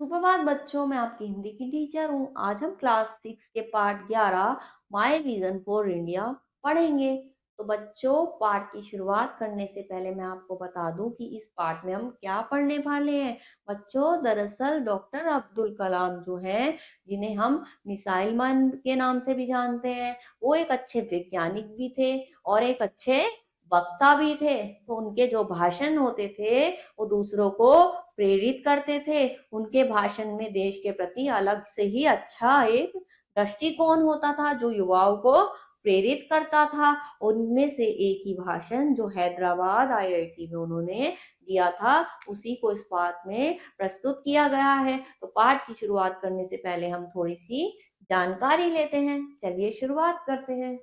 सुप्रभात बच्चों, मैं आपकी हिंदी की टीचर हूँ। आज हम क्लास 6 के पाठ 11 माय विजन फॉर इंडिया पढ़ेंगे। तो बच्चों, पाठ की शुरुआत करने से पहले मैं आपको बता दूं कि इस पाठ में हम क्या पढ़ने वाले हैं। बच्चों, दरअसल डॉक्टर अब्दुल कलाम जो हैं, जिन्हें हम मिसाइल मैन के नाम से भी जानते हैं, वो एक अच्छे वैज्ञानिक भी थे और एक अच्छे वक्ता भी थे। तो उनके जो भाषण होते थे वो दूसरों को प्रेरित करते थे। उनके भाषण में देश के प्रति अलग से ही अच्छा एक दृष्टिकोण होता था जो युवाओं को प्रेरित करता था। उनमें से एक ही भाषण जो हैदराबाद आईआईटी में उन्होंने दिया था, उसी को इस पाठ में प्रस्तुत किया गया है। तो पाठ की शुरुआत करने से पहले हम थोड़ी सी जानकारी लेते हैं। चलिए शुरुआत करते हैं।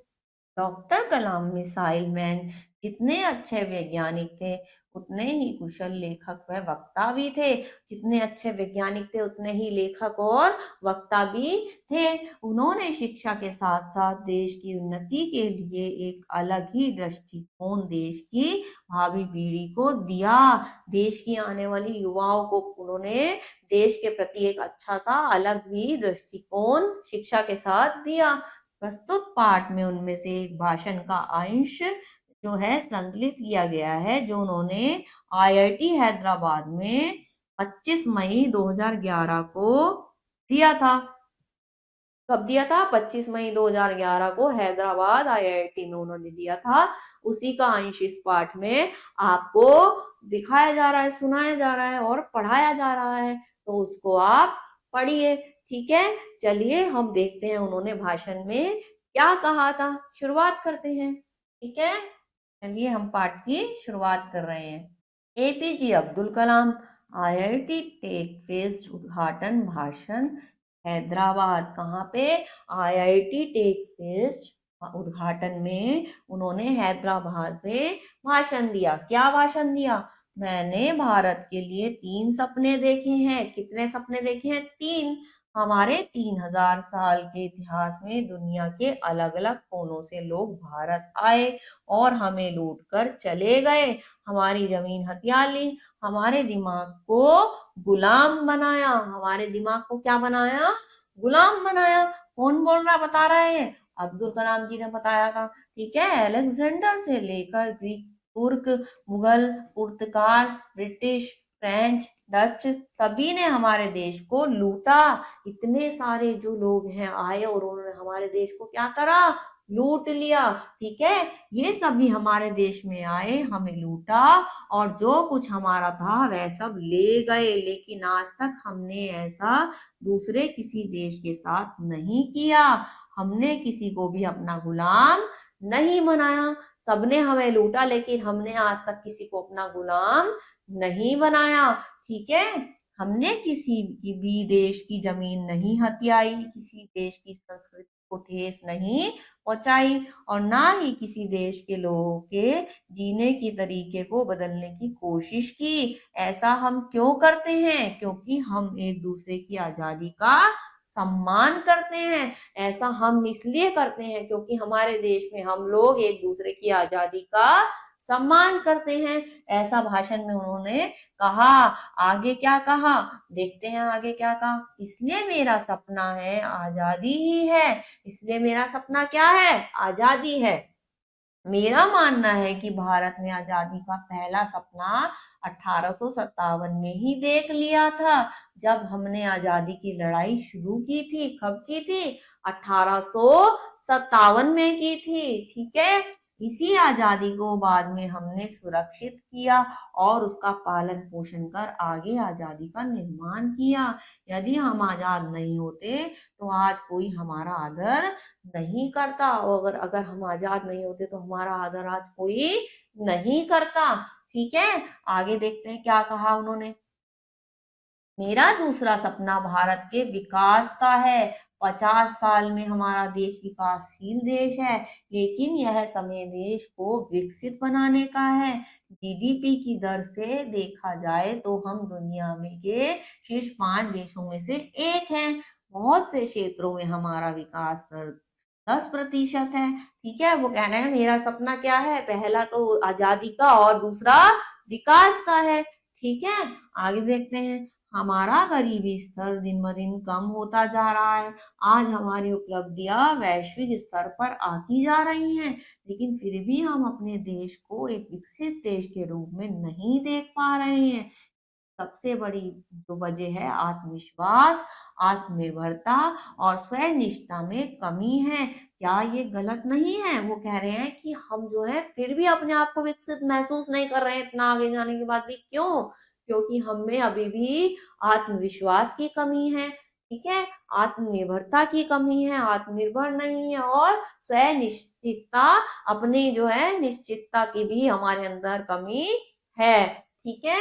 डॉक्टर कलाम मिसाइल मैन जितने अच्छे वैज्ञानिक थे, उतने ही कुशल लेखक व वक्ता भी थे। जितने अच्छे वैज्ञानिक थे, उतने ही लेखक और वक्ता भी थे। उन्होंने शिक्षा के साथ साथ देश की उन्नति के लिए एक अलग ही दृष्टिकोण देश की भावी पीढ़ी को दिया। देश की आने वाली युवाओं को उन्होंने देश के प्रति एक अच्छा सा अलग ही दृष्टिकोण शिक्षा के साथ दिया। प्रस्तुत पाठ में उनमें से एक भाषण का अंश जो है संकलित किया गया है, जो उन्होंने आईआईटी हैदराबाद में 25 मई 2011 को दिया था। कब दिया था? 25 मई 2011 को हैदराबाद आईआईटी में उन्होंने दिया था। उसी का अंश इस पाठ में आपको दिखाया जा रहा है, सुनाया जा रहा है और पढ़ाया जा रहा है। तो उसको आप पढ़िए। ठीक है, चलिए हम देखते हैं उन्होंने भाषण में क्या कहा था। शुरुआत करते हैं। ठीक है, चलिए हम पाठ की शुरुआत कर रहे हैं। APJ Abdul Kalam IIT tech fest उद्घाटन भाषण हैदराबाद। कहाँ पे? आईआईटी टेक फेस्ट उद्घाटन में उन्होंने हैदराबाद में भाषण दिया। क्या भाषण दिया? मैंने भारत के लिए 3 सपने देखे हैं। कितने सपने देखे हैं? 3। हमारे 3000 साल के इतिहास में दुनिया के अलग अलग कोनों से लोग भारत आए और हमें लूट कर चले गए। हमारी जमीन हथिया ली, हमारे दिमाग को गुलाम बनाया। हमारे दिमाग को क्या बनाया? गुलाम बनाया। कौन बोल रहा, बता रहे हैं? अब्दुल कलाम जी ने बताया था। ठीक है, अलेक्जेंडर से लेकर ग्रीक, तुर्क, मुगल, पुर्तगाल, ब्रिटिश, फ्रेंच, डच, सभी ने हमारे देश को लूटा। इतने सारे जो लोग हैं आए और उन्होंने हमारे देश को क्या करा? लूट लिया। ठीक है, ये सभी हमारे देश में आए, हमें लूटा और जो कुछ हमारा था वह सब ले गए। लेकिन आज तक हमने ऐसा दूसरे किसी देश के साथ नहीं किया। हमने किसी को भी अपना गुलाम नहीं बनाया। सबने हमें लूटा, लेकिन हमने आज तक किसी को अपना गुलाम नहीं बनाया। ठीक है, हमने किसी भी देश की जमीन नहीं हथियाई, किसी देश की संस्कृति को ठेस नहीं पहुंचाई और ना ही किसी देश के लोगों के जीने की तरीके को बदलने की कोशिश की। ऐसा हम क्यों करते हैं? क्योंकि हम एक दूसरे की आजादी का सम्मान करते हैं। ऐसा हम इसलिए करते हैं क्योंकि हमारे देश में हम लोग एक दूसरे की आजादी का सम्मान करते हैं। ऐसा भाषण में उन्होंने कहा। आगे क्या कहा, देखते हैं आगे क्या कहा। इसलिए मेरा सपना है आजादी ही है। इसलिए मेरा सपना क्या है? आजादी है। मेरा मानना है कि भारत ने आजादी का पहला सपना 1857 में ही देख लिया था, जब हमने आजादी की लड़ाई शुरू की थी। कब की थी? 1857 में की थी। ठीक है, इसी आजादी को बाद में हमने सुरक्षित किया और उसका पालन पोषण कर आगे आजादी का निर्माण किया। यदि हम आजाद नहीं होते तो आज कोई हमारा आदर नहीं करता, और अगर हम आजाद नहीं होते तो हमारा आदर आज कोई नहीं करता। ठीक है, आगे देखते हैं क्या कहा उन्होंने। मेरा दूसरा सपना भारत के विकास का है। 50 साल में हमारा देश विकासशील देश है, लेकिन यह समय देश को विकसित बनाने का है। जीडीपी की दर से देखा जाए तो हम दुनिया में के शीर्ष 5 देशों में से एक हैं। बहुत से क्षेत्रों में हमारा विकास दर 10% है। ठीक है, वो कह रहे हैं मेरा सपना क्या है? पहला तो आजादी का और दूसरा विकास का है। ठीक है, आगे देखते हैं। हमारा गरीबी स्तर दिन ब दिन कम होता जा रहा है। आज हमारी उपलब्धियां वैश्विक स्तर पर आती जा रही हैं, लेकिन फिर भी हम अपने देश को एक विकसित देश के रूप में नहीं देख पा रहे हैं। सबसे बड़ी जो वजह है आत्मविश्वास, आत्मनिर्भरता और स्वनिष्ठा में कमी है। क्या ये गलत नहीं है? वो कह रहे हैं कि हम जो है फिर भी अपने आप को विकसित महसूस नहीं कर रहे हैं इतना आगे जाने के बाद भी। क्यों? क्योंकि हम में अभी भी आत्मविश्वास की कमी है, ठीक है, आत्मनिर्भरता की कमी है, आत्मनिर्भर नहीं है, और स्वनिश्चितता, अपनी जो है निश्चितता की भी हमारे अंदर कमी है, ठीक है।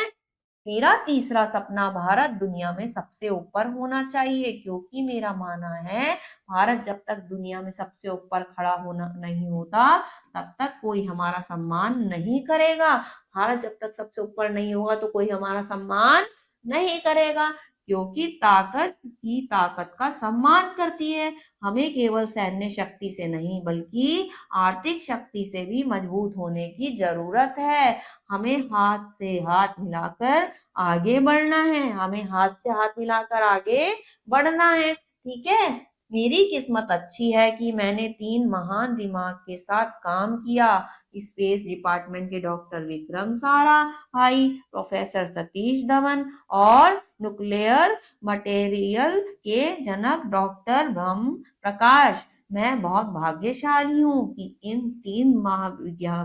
मेरा तीसरा सपना भारत दुनिया में सबसे ऊपर होना चाहिए, क्योंकि मेरा मानना है भारत जब तक दुनिया में सबसे ऊपर खड़ा होना नहीं होता तब तक कोई हमारा सम्मान नहीं करेगा। भारत जब तक सबसे ऊपर नहीं होगा तो कोई हमारा सम्मान नहीं करेगा, क्योंकि ताकत ही ताकत का सम्मान करती है। हमें केवल सैन्य शक्ति से नहीं बल्कि आर्थिक शक्ति से भी मजबूत होने की जरूरत है। हमें हाथ से हाथ मिलाकर आगे बढ़ना है, हमें हाथ से हाथ मिलाकर आगे बढ़ना है, ठीक है। मेरी किस्मत अच्छी है कि मैंने 3 महान दिमाग के साथ काम किया। स्पेस डिपार्टमेंट के डॉक्टर विक्रम साराभाई, प्रोफेसर सतीश धवन और न्यूक्लियर मटेरियल के जनक डॉक्टर ब्रह्म प्रकाश। मैं बहुत भाग्यशाली हूँ कि इन 3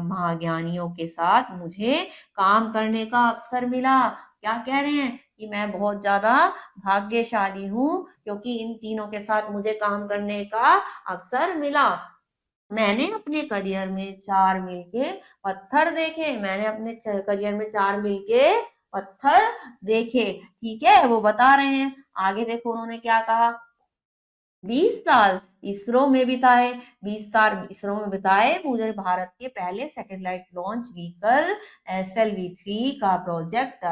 महाज्ञानियों के साथ मुझे काम करने का अवसर मिला। क्या कह रहे हैं कि मैं बहुत ज्यादा भाग्यशाली हूँ क्योंकि इन तीनों के साथ मुझे काम करने का अवसर मिला। मैंने अपने करियर में 4 मील के पत्थर देखे, मैंने अपने करियर में 4 मील के पत्थर देखे, ठीक है। वो बता रहे हैं, आगे देखो उन्होंने क्या कहा। 20 साल इसरो में बिताए, 20 साल इसरो में बिताए, मुझे भारत के पहले सैटेलाइट लॉन्च व्हीकल SLV-3 का प्रोजेक्ट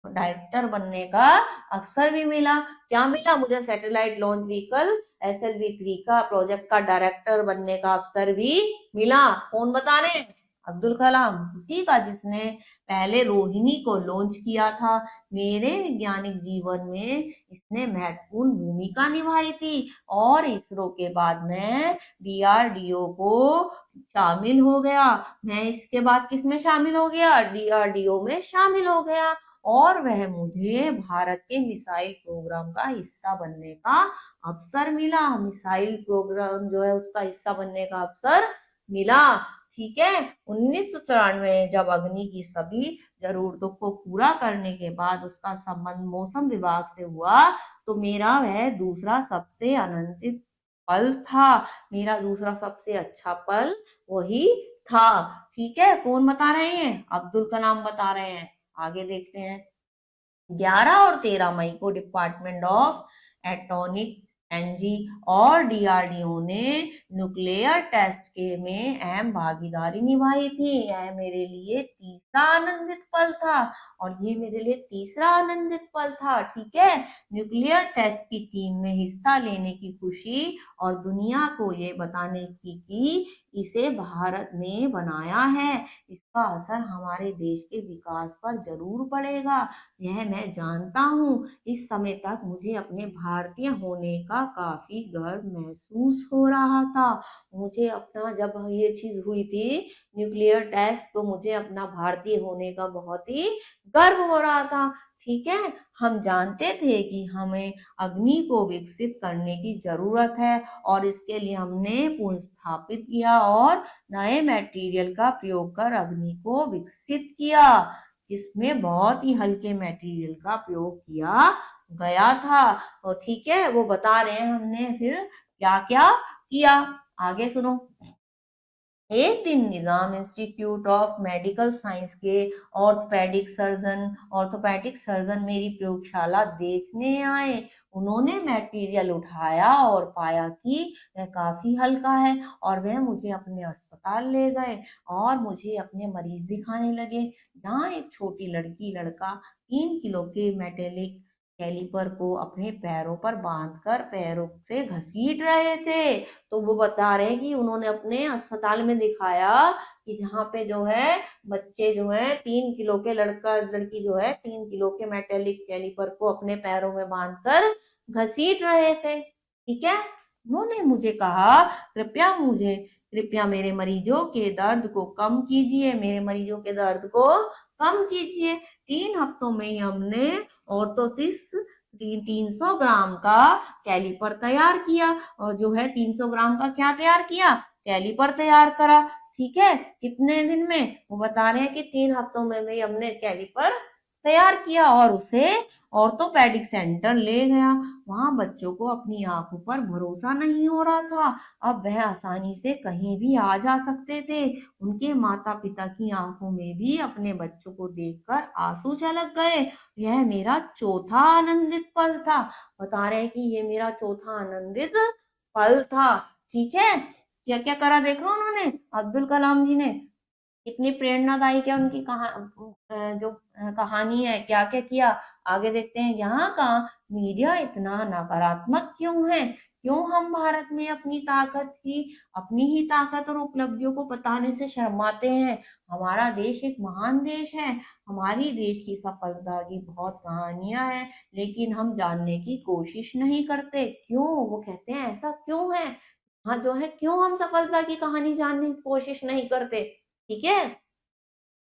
डायरेक्टर बनने का अवसर भी मिला। क्या मिला मुझे? सैटेलाइट लॉन्च व्हीकल SLV-3 का प्रोजेक्ट का डायरेक्टर बनने का अवसर भी मिला। कौन बता रहे हैं? अब्दुल कलाम, उसी का जिसने पहले रोहिणी को लॉन्च किया था। मेरे वैज्ञानिक जीवन में इसने महत्वपूर्ण भूमिका निभाई थी, और इसरो के बाद मैं DRDO को शामिल हो गया। मैं इसके बाद किसमें शामिल हो गया? DRDO में शामिल हो गया, और वह मुझे भारत के मिसाइल प्रोग्राम का हिस्सा बनने का अवसर मिला। मिसाइल प्रोग्राम जो है उसका हिस्सा बनने का अवसर मिला, ठीक है। 1994 में जब अग्नि की सभी जरूरतों को पूरा करने के बाद उसका संबंध मौसम विभाग से हुआ, तो मेरा वह दूसरा सबसे आनंदित पल था। मेरा दूसरा सबसे अच्छा पल वही था, ठीक है। कौन बता रहे हैं? अब्दुल कलाम बता रहे हैं। आगे देखते हैं। 11 और 13 मई को डिपार्टमेंट ऑफ एटॉमिक एनर्जी और DRDO ने न्यूक्लियर टेस्ट के में अहम भागीदारी निभाई थी। यह मेरे लिए तीसरा आनंदित पल था, और ये मेरे लिए तीसरा आनंदित पल था, ठीक है। न्यूक्लियर टेस्ट की टीम में हिस्सा लेने की खुशी और दुनिया को ये बताने की कि इसे भारत ने बनाया है, इसका असर हमारे देश के विकास पर जरूर पड़ेगा, यह मैं जानता हूँ। इस समय तक मुझे अपने भारतीय होने का काफी गर्व महसूस हो रहा था। मुझे अपना, जब ये चीज हुई थी न्यूक्लियर टेस्ट, तो मुझे अपना भारतीय होने का बहुत ही गर्व हो रहा था, ठीक है। हम जानते थे कि हमें अग्नि को विकसित करने की जरूरत है, और इसके लिए हमने पुनर्स्थापित किया और नए मटेरियल का प्रयोग कर अग्नि को विकसित किया, जिसमें बहुत ही हल्के मटेरियल का प्रयोग किया गया था। और ठीक है, वो बता रहे हैं हमने फिर क्या क्या किया। आगे सुनो। एक दिन निजाम इंस्टीट्यूट ऑफ मेडिकल साइंस के ऑर्थोपेडिक सर्जन मेरी प्रयोगशाला देखने आए। उन्होंने मटेरियल उठाया और पाया कि वह काफी हल्का है, और वह मुझे अपने अस्पताल ले गए और मुझे अपने मरीज दिखाने लगे, जहाँ एक छोटी लड़की लड़का 3 किलो के मेटेलिक कैलिपर को अपने पैरों पर बांधकर पैरों से घसीट रहे थे। तो वो बता रहे हैं कि उन्होंने अपने अस्पताल में दिखाया कि जहाँ पे जो है बच्चे जो है 3 किलो के लड़का लड़की जो है 3 किलो के मेटेलिक कैलिपर को अपने पैरों में बांधकर घसीट रहे थे। ठीक है, उन्होंने मुझे कहा, कृपया मेरे मरीजों के दर्द को कम कीजिए, मेरे मरीजों के दर्द को कम कीजिए। 3 हफ्तों में ही हमने ऑर्थोसिस 300 ग्राम का कैलिपर तैयार किया, और जो है 300 ग्राम का क्या तैयार किया, कैलिपर तैयार करा। ठीक है, कितने दिन में, वो बता रहे हैं कि 3 हफ्तों में भी हमने कैलिपर तैयार किया और उसे ऑर्थोपेडिक सेंटर ले गया। वहां बच्चों को अपनी आंखों पर भरोसा नहीं हो रहा था, अब वह आसानी से कहीं भी आ जा सकते थे। उनके माता पिता की आंखों में भी अपने बच्चों को देखकर आंसू छलक गए। यह मेरा चौथा आनंदित पल था। बता रहे हैं कि ये मेरा चौथा आनंदित पल था। ठीक है, क्या क्या करा देखा उन्होंने, अब्दुल कलाम जी ने, कितनी प्रेरणादायक है उनकी जो कहानी है, क्या क्या किया। आगे देखते हैं, यहाँ का मीडिया इतना नकारात्मक क्यों है, क्यों हम भारत में अपनी ही ताकत और उपलब्धियों को बताने से शर्माते हैं। हमारा देश एक महान देश है, हमारी देश की सफलता की बहुत कहानियां हैं, लेकिन हम जानने की कोशिश नहीं करते। क्यों, वो कहते हैं ऐसा क्यों है, हाँ जो है क्यों हम सफलता की कहानी जानने की कोशिश नहीं करते। ठीक है,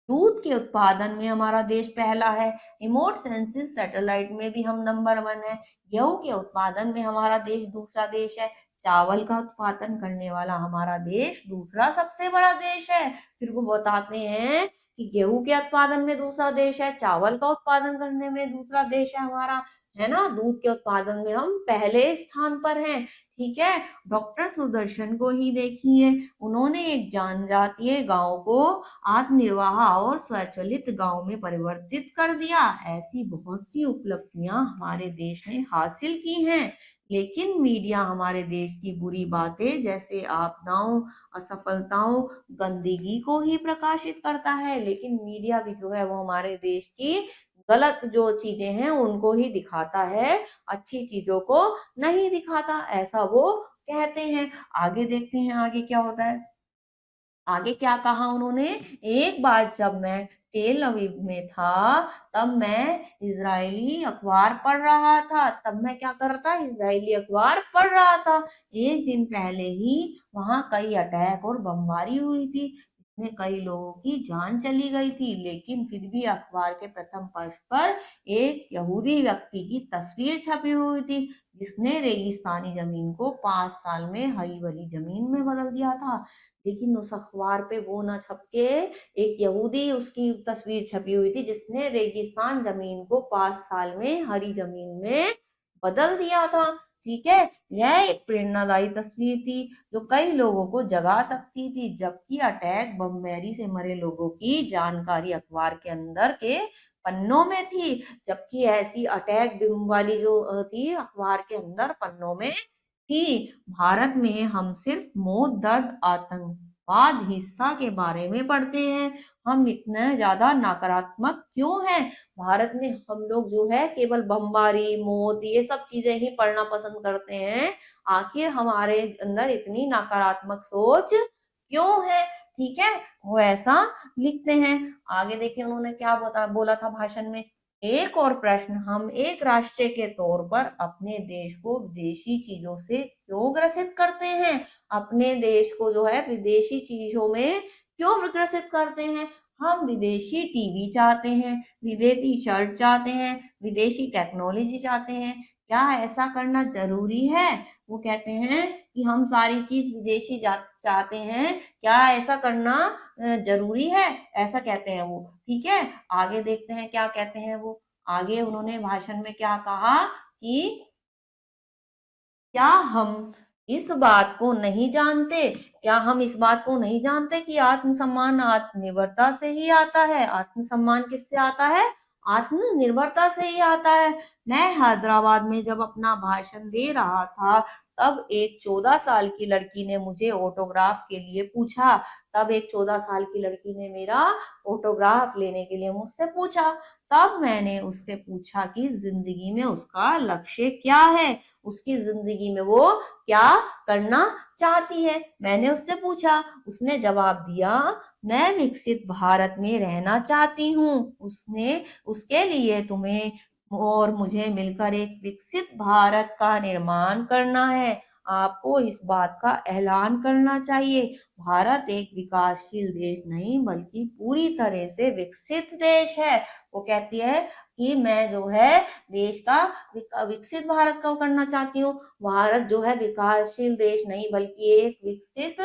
दूध के उत्पादन में हमारा देश पहला है, रिमोट सेंसिस सैटेलाइट में भी हम नंबर 1 है। गेहूं के उत्पादन में हमारा देश दूसरा देश है। चावल का उत्पादन करने वाला हमारा देश दूसरा सबसे बड़ा देश है। फिर वो बताते हैं कि गेहूं के उत्पादन में दूसरा देश है, चावल का उत्पादन करने में दूसरा देश है हमारा, है ना। दूध के उत्पादन में हम पहले स्थान पर हैं। ठीक है, डॉक्टर सुदर्शन को ही देखिए, उन्होंने एक जनजातीय गांव को आत्मनिर्वाह और स्वचालित गांव में परिवर्तित कर दिया। ऐसी बहुत सी उपलब्धियां हमारे देश ने हासिल की हैं, लेकिन मीडिया हमारे देश की बुरी बातें जैसे आपदाओं, असफलताओं, गंदगी को ही प्रकाशित करता है। लेकिन मीडिया भी जो है वो हमारे देश की गलत जो चीजें हैं उनको ही दिखाता है, अच्छी चीजों को नहीं दिखाता, ऐसा वो कहते हैं। आगे देखते हैं आगे क्या होता है। आगे क्या कहा उन्होंने, एक बार जब मैं टेल अवीव में था, तब मैं इजरायली अखबार पढ़ रहा था, तब मैं क्या कर रहा था, इजरायली अखबार पढ़ रहा था। एक दिन पहले ही वहां कई अटैक और बमबारी हुई थी, इसमें कई लोगों की जान चली गई थी, लेकिन फिर भी अखबार के प्रथम पृष्ठ पर एक यहूदी व्यक्ति की तस्वीर छपी हुई थी, जिसने रेगिस्तानी जमीन को 5 साल में हरी भरी जमीन में बदल दिया था। लेकिन उस अखबार पे वो ना छपके एक यहूदी उसकी तस्वीर छपी हुई थी, जिसने रेगिस्तान जमीन को 5 साल में हरी जमीन में बदल दिया था। ठीक है, यह एक प्रेरणादायी तस्वीर थी जो कई लोगों को जगा सकती थी, जबकि अटैक बमबेरी से मरे लोगों की जानकारी अखबार के अंदर के पन्नों में थी, जबकि ऐसी अटैक बम वाली जो थी अखबार के अंदर पन्नों में कि भारत में हम सिर्फ मौत, दर्द, आतंकवाद, हिंसा के बारे में पढ़ते हैं। हम इतने ज्यादा नकारात्मक क्यों हैं, भारत में हम लोग जो है केवल बमबारी, मौत, ये सब चीजें ही पढ़ना पसंद करते हैं। आखिर हमारे अंदर इतनी नकारात्मक सोच क्यों है। ठीक है, वो ऐसा लिखते हैं। आगे देखिए उन्होंने क्या बोला था भाषण में, एक और प्रश्न, हम एक राष्ट्र के तौर पर अपने देश को विदेशी चीजों से क्यों ग्रसित करते हैं, अपने देश को जो है विदेशी चीजों में क्यों ग्रसित करते हैं। हम विदेशी टीवी चाहते हैं, विदेशी शर्ट चाहते हैं, विदेशी टेक्नोलॉजी चाहते हैं, क्या ऐसा करना जरूरी है। वो कहते हैं कि हम सारी चीज विदेशी चाहते हैं, क्या ऐसा करना जरूरी है, ऐसा कहते हैं वो। ठीक है, आगे देखते हैं क्या कहते हैं वो। आगे उन्होंने भाषण में क्या कहा कि क्या हम इस बात को नहीं जानते, क्या हम इस बात को नहीं जानते कि आत्मसम्मान आत्मनिर्भरता से ही आता है। आत्मसम्मान किससे आता है, आत्मनिर्भरता से ही आता है। मैं हैदराबाद में जब अपना भाषण दे रहा था, तब एक 14 साल की लड़की ने मुझे ऑटोग्राफ के लिए पूछा, तब एक 14 साल की लड़की ने मेरा ऑटोग्राफ लेने के लिए मुझसे पूछा। तब मैंने उससे पूछा कि जिंदगी में उसका लक्ष्य क्या है, उसकी जिंदगी में वो क्या करना चाहती है। मैंने उससे पूछा, उसने जवाब दिया, मैं विकसित भारत में रहना चाहती हूँ। उसने उसके लिए तुम्हें और मुझे मिलकर एक विकसित भारत का निर्माण करना है। आपको इस बात का ऐलान करना चाहिए, भारत एक विकासशील देश नहीं बल्कि पूरी तरह से विकसित देश है। वो कहती है कि मैं जो है देश का विकसित भारत का करना चाहती हूँ। भारत जो है विकासशील देश नहीं बल्कि एक विकसित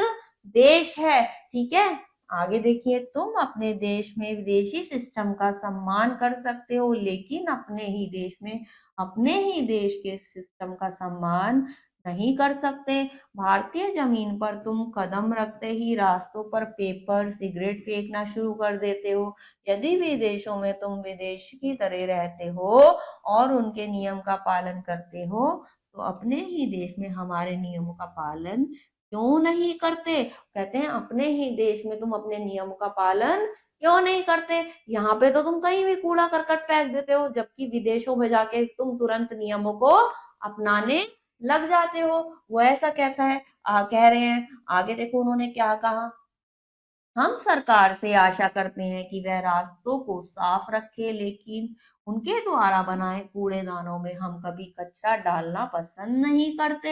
देश है। ठीक है, आगे देखिए, तुम अपने देश में विदेशी सिस्टम का सम्मान कर सकते हो, लेकिन अपने ही देश के सिस्टम का सम्मान नहीं कर सकते। भारतीय जमीन पर तुम कदम रखते ही रास्तों पर पेपर सिगरेट फेंकना शुरू कर देते हो। यदि विदेशों में तुम विदेश की तरह रहते हो और उनके नियम का पालन करते हो, तो अपने ही देश में हमारे नियमों का पालन क्यों नहीं करते। कहते हैं अपने ही देश में तुम अपने नियमों का पालन क्यों नहीं करते। यहाँ पे तो तुम कहीं भी कूड़ा करकट फेंक देते हो, जबकि विदेशों में जाके तुम तुरंत नियमों को अपनाने लग जाते हो। वो ऐसा कहता है, कह रहे हैं। आगे देखो उन्होंने क्या कहा, हम सरकार से आशा करते हैं कि वह रास्तों को साफ रखे, लेकिन उनके द्वारा बनाए कूड़ेदानों में हम कभी कचरा डालना पसंद नहीं करते।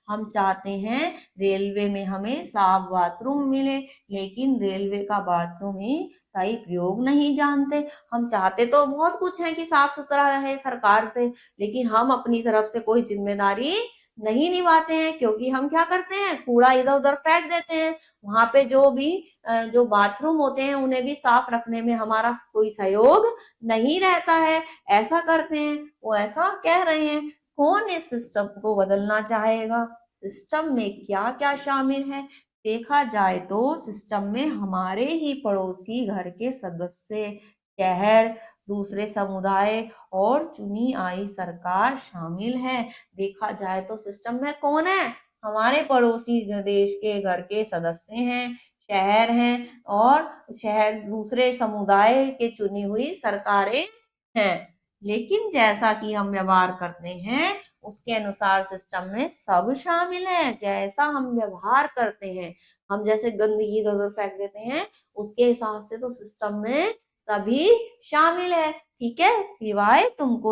हम चाहते हैं रेलवे में हमें साफ बाथरूम मिले, लेकिन रेलवे का बाथरूम ही सही प्रयोग नहीं जानते। हम चाहते तो बहुत कुछ है कि साफ सुथरा रहे सरकार से, लेकिन हम अपनी तरफ से कोई जिम्मेदारी नहीं निभाते हैं, क्योंकि हम क्या करते हैं, कूड़ा इधर उधर फेंक देते हैं। वहां पे जो बाथरूम होते हैं उन्हें भी साफ रखने में हमारा कोई सहयोग नहीं रहता है। ऐसा करते हैं, वो ऐसा कह रहे हैं। कौन इस सिस्टम को बदलना चाहेगा। सिस्टम में क्या क्या शामिल है। देखा जाए तो सिस्टम में हमारे ही पड़ोसी घर के सदस्य, शहर, दूसरे समुदाय और चुनी आई सरकार शामिल है। देखा जाए तो सिस्टम में कौन है, हमारे पड़ोसी देश के घर के सदस्य हैं, शहर हैं और शहर दूसरे समुदाय के चुनी हुई सरकारें हैं। लेकिन जैसा कि हम व्यवहार करते हैं उसके अनुसार सिस्टम में सब शामिल है। जैसा हम व्यवहार करते हैं, हम जैसे गंदगी इधर उधर फेंक देते हैं, उसके हिसाब से तो सिस्टम में सभी शामिल है। ठीक है, सिवाय तुमको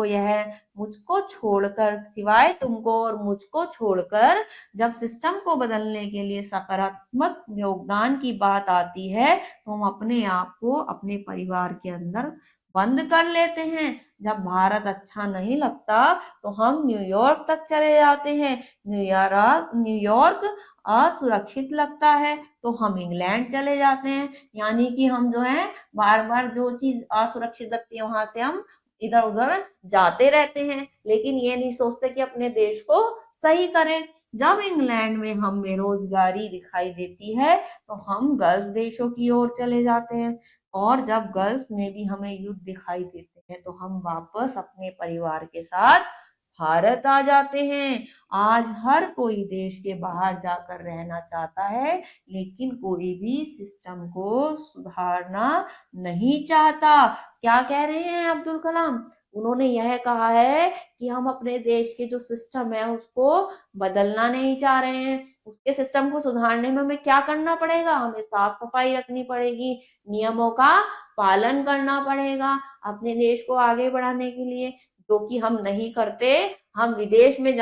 और मुझको छोड़कर जब सिस्टम को बदलने के लिए सकारात्मक योगदान की बात आती है, तो हम अपने आप को अपने परिवार के अंदर बंद कर लेते हैं। जब भारत अच्छा नहीं लगता तो हम न्यूयॉर्क तक चले जाते हैं। न्यूयॉर्क असुरक्षित लगता है तो हम इंग्लैंड चले जाते हैं। यानी कि हम जो है बार बार जो चीज असुरक्षित लगती है वहां से हम इधर उधर जाते रहते हैं, लेकिन ये नहीं सोचते कि अपने देश को सही करें। जब इंग्लैंड में हम बेरोजगारी दिखाई देती है तो हम गल्फ देशों की ओर चले जाते हैं, और जब गल्फ में भी हमें युद्ध दिखाई देते हैं तो हम वापस अपने परिवार के साथ भारत आ जाते हैं। आज हर कोई देश के बाहर जाकर रहना चाहता है, लेकिन कोई भी सिस्टम को सुधारना नहीं चाहता। क्या कह रहे हैं अब्दुल कलाम, उन्होंने यह कहा है कि हम अपने देश के जो सिस्टम है उसको बदलना नहीं चाह रहे हैं। उसके सिस्टम को सुधारने में हमें क्या करना पड़ेगा, हमें साफ सफाई रखनी पड़ेगी, नियमों का पालन करना पड़ेगा अपने देश को आगे बढ़ाने के लिए, जो कि हम नहीं करते। हम विदेश में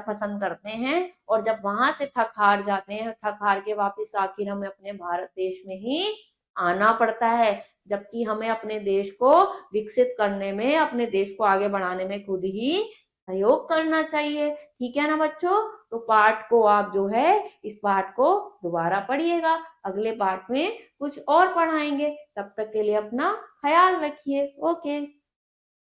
पसंद करते हैं, और जब वहां से थक हार जाते हैं, थक हार के वापस आखिर हमें अपने भारत देश में ही आना पड़ता है। जबकि हमें अपने देश को विकसित करने में, अपने देश को आगे बढ़ाने में खुद ही सहयोग करना चाहिए। ठीक है ना बच्चों, तो पाठ को आप जो है इस पाठ को दोबारा पढ़िएगा, अगले पाठ में कुछ और पढ़ाएंगे। तब तक के लिए अपना ख्याल रखिए। ओके।